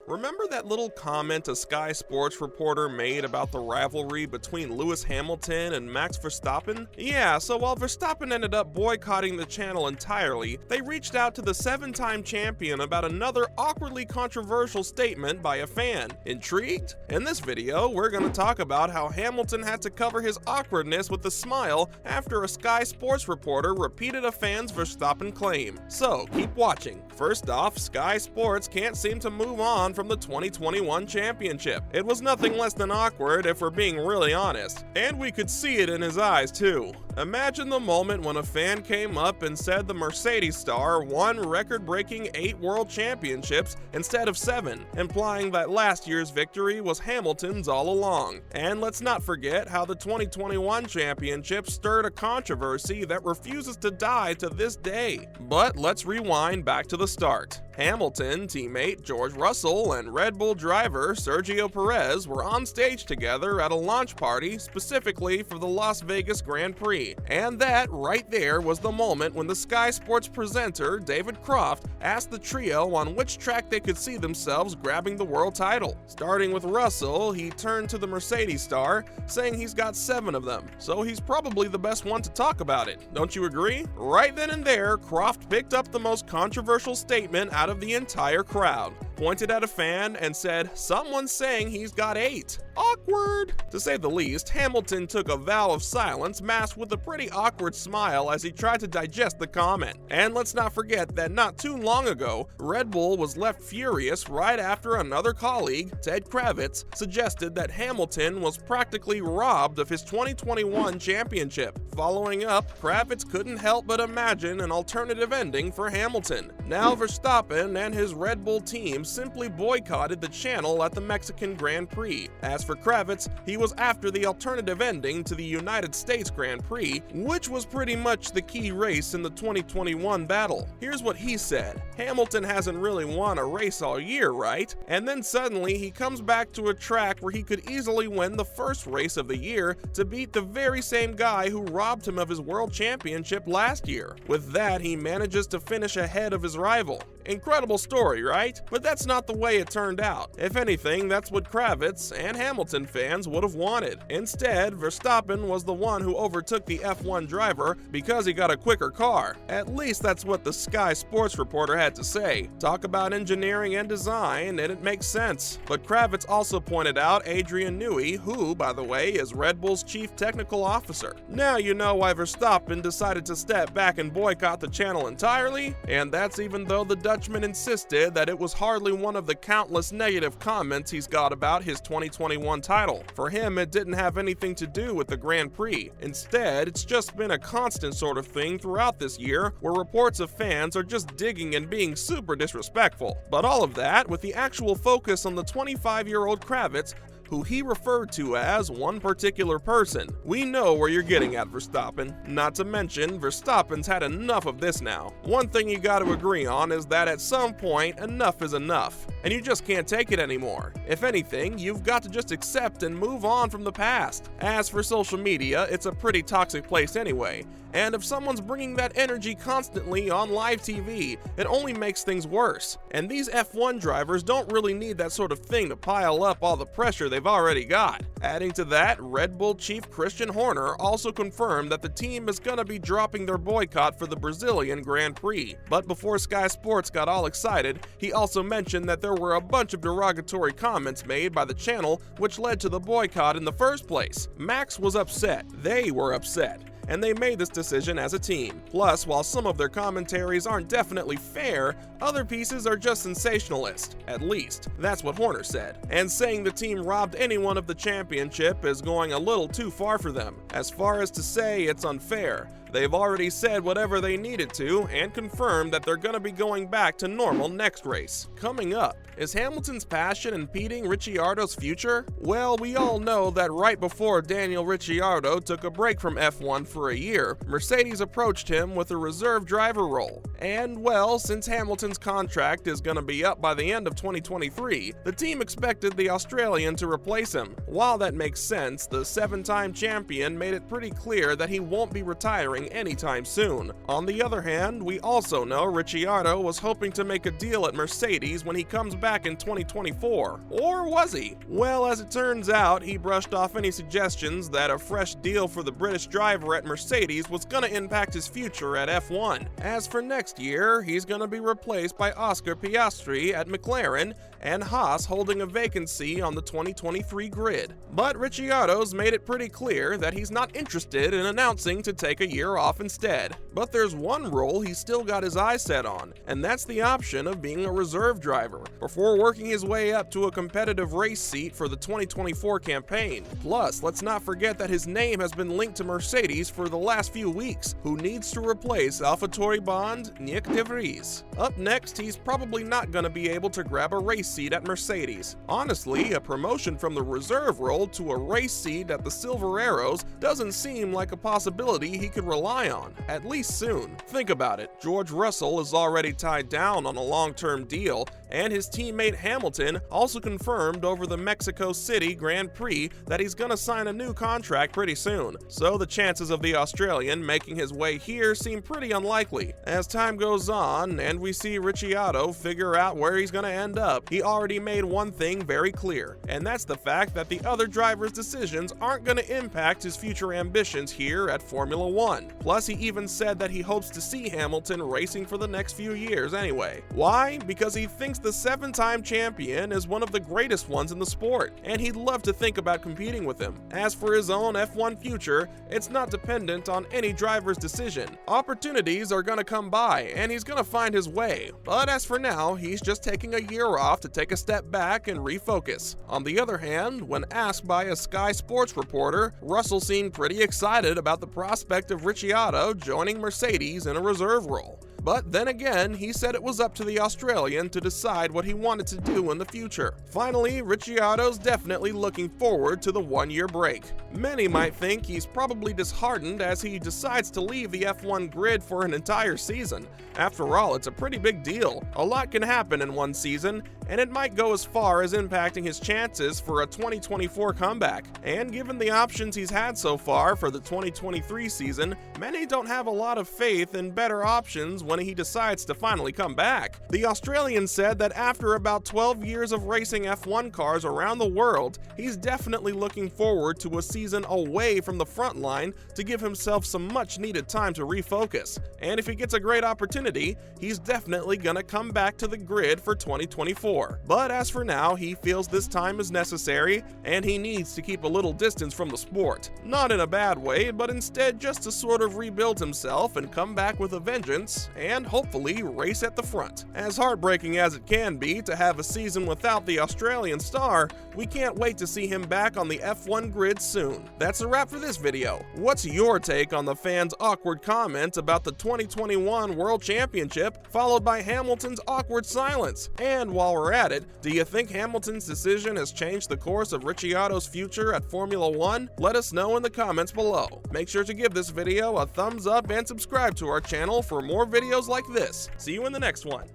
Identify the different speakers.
Speaker 1: Remember that little comment a Sky Sports reporter made about the rivalry between Lewis Hamilton and Max Verstappen? Yeah, so while Verstappen ended up boycotting the channel entirely, they reached out to the 7-time champion about another awkwardly controversial statement by a fan. Intrigued? In this video, we're going to talk about how Hamilton had to cover his awkwardness with a smile after a Sky Sports reporter repeated a fan's Verstappen claim. So, keep watching. First off, Sky Sports can't seem to move on from the 2021 championship. It was nothing less than awkward if we're being really honest. And we could see it in his eyes too. Imagine the moment when a fan came up and said the Mercedes star won record-breaking 8 world championships instead of 7, implying that last year's victory was Hamilton's all along. And let's not forget how the 2021 championship stirred a controversy that refuses to die to this day. But let's rewind back to the start. Hamilton teammate George Russell and Red Bull driver Sergio Perez were on stage together at a launch party specifically for the Las Vegas Grand Prix. And that right there was the moment when the Sky Sports presenter David Croft asked the trio on which track they could see themselves grabbing the world title. Starting with Russell, he turned to the Mercedes star, saying he's got 7 of them, so he's probably the best one to talk about it. Don't you agree? Right then and there, Croft picked up the most controversial statement out of the entire crowd, pointed at a fan and said, "Someone's saying he's got 8. Awkward! To say the least, Hamilton took a vow of silence masked with a pretty awkward smile as he tried to digest the comment. And let's not forget that not too long ago, Red Bull was left furious right after another colleague, Ted Kravitz, suggested that Hamilton was practically robbed of his 2021 championship. Following up, Kravitz couldn't help but imagine an alternative ending for Hamilton. Now Verstappen and his Red Bull team simply boycotted the channel at the Mexican Grand Prix. As for Kravitz, he was after the alternative ending to the United States Grand Prix, which was pretty much the key race in the 2021 battle. Here's what he said: "Hamilton hasn't really won a race all year, right? And then suddenly he comes back to a track where he could easily win the first race of the year to beat the very same guy who robbed him of his world championship last year. With that, he manages to finish ahead of his rival." Incredible story, right? But that's not the way it turned out. If anything, that's what Kravitz and Hamilton fans would have wanted. Instead, Verstappen was the one who overtook the F1 driver because he got a quicker car. At least that's what the Sky Sports reporter had to say. Talk about engineering and design, and it makes sense. But Kravitz also pointed out Adrian Newey, who, by the way, is Red Bull's chief technical officer. Now you know why Verstappen decided to step back and boycott the channel entirely, and that's even though the Dutchman insisted that it was hardly one of the countless negative comments he's got about his 2021 title. For him, it didn't have anything to do with the Grand Prix. Instead, it's just been a constant sort of thing throughout this year where reports of fans are just digging and being super disrespectful. But all of that with the actual focus on the 25-year-old Kravitz, who he referred to as one particular person. We know where you're getting at, Verstappen. Not to mention, Verstappen's had enough of this now. One thing you gotta agree on is that at some point, enough is enough, and you just can't take it anymore. If anything, you've got to just accept and move on from the past. As for social media, it's a pretty toxic place anyway, and if someone's bringing that energy constantly on live TV, it only makes things worse. And these F1 drivers don't really need that sort of thing to pile up all the pressure they've already got. Adding to that, Red Bull chief Christian Horner also confirmed that the team is gonna be dropping their boycott for the Brazilian Grand Prix. But before Sky Sports got all excited, he also mentioned that there were a bunch of derogatory comments made by the channel which led to the boycott in the first place. Max was upset. They were upset. And they made this decision as a team. Plus, while some of their commentaries aren't definitely fair, other pieces are just sensationalist. At least, that's what Horner said. And saying the team robbed anyone of the championship is going a little too far for them. As far as to say it's unfair, they've already said whatever they needed to and confirmed that they're gonna be going back to normal next race. Coming up, is Hamilton's passion impeding Ricciardo's future? Well, we all know that right before Daniel Ricciardo took a break from F1 for a year, Mercedes approached him with a reserve driver role. And well, since Hamilton's contract is gonna be up by the end of 2023, the team expected the Australian to replace him. While that makes sense, the 7-time champion made it pretty clear that he won't be retiring anytime soon. On the other hand, we also know Ricciardo was hoping to make a deal at Mercedes when he comes back in 2024. Or was he? Well, as it turns out, he brushed off any suggestions that a fresh deal for the British driver at Mercedes was gonna impact his future at F1. As for next year, he's gonna be replaced by Oscar Piastri at McLaren and Haas holding a vacancy on the 2023 grid. But Ricciardo's made it pretty clear that he's not interested in announcing to take a year off instead. But there's one role he's still got his eyes set on, and that's the option of being a reserve driver, before working his way up to a competitive race seat for the 2024 campaign. Plus, let's not forget that his name has been linked to Mercedes for the last few weeks, who needs to replace AlphaTauri Bond Nick de Vries. Up next, he's probably not going to be able to grab a race seat at Mercedes. Honestly, a promotion from the reserve role to a race seat at the Silver Arrows doesn't seem like a possibility he could rely on, at least soon. Think about it, George Russell is already tied down on a long-term deal, and his teammate Hamilton also confirmed over the Mexico City Grand Prix that he's gonna sign a new contract pretty soon, so the chances of the Australian making his way here seem pretty unlikely. As time goes on and we see Ricciardo figure out where he's gonna end up, he already made one thing very clear, and that's the fact that the other drivers' decisions aren't gonna impact his future ambitions here at Formula One. Plus, he even said that he hopes to see Hamilton racing for the next few years anyway. Why? Because he thinks the 7-time champion is one of the greatest ones in the sport, and he'd love to think about competing with him. As for his own F1 future, it's not dependent on any driver's decision. Opportunities are gonna come by, and he's gonna find his way. But as for now, he's just taking a year off to take a step back and refocus. On the other hand, when asked by a Sky Sports reporter, Russell seemed pretty excited about the prospect of Ricciardo joining Mercedes in a reserve role. But then again, he said it was up to the Australian to decide what he wanted to do in the future. Finally, Ricciardo's definitely looking forward to the one-year break. Many might think he's probably disheartened as he decides to leave the F1 grid for an entire season. After all, it's a pretty big deal. A lot can happen in one season, and it might go as far as impacting his chances for a 2024 comeback. And given the options he's had so far for the 2023 season, many don't have a lot of faith in better options when he decides to finally come back. The Australian said that after about 12 years of racing F1 cars around the world, he's definitely looking forward to a season away from the front line to give himself some much needed time to refocus. And if he gets a great opportunity, he's definitely gonna come back to the grid for 2024. But as for now, he feels this time is necessary and he needs to keep a little distance from the sport. Not in a bad way, but instead just to sort of rebuild himself and come back with a vengeance and hopefully race at the front. As heartbreaking as it can be to have a season without the Australian star, we can't wait to see him back on the F1 grid soon. That's a wrap for this video. What's your take on the fans' awkward comment about the 2021 World Championship, followed by Hamilton's awkward silence? And while we're at it, do you think Hamilton's decision has changed the course of Ricciardo's future at Formula One? Let us know in the comments below. Make sure to give this video a thumbs up and subscribe to our channel for more videos like this. See you in the next one.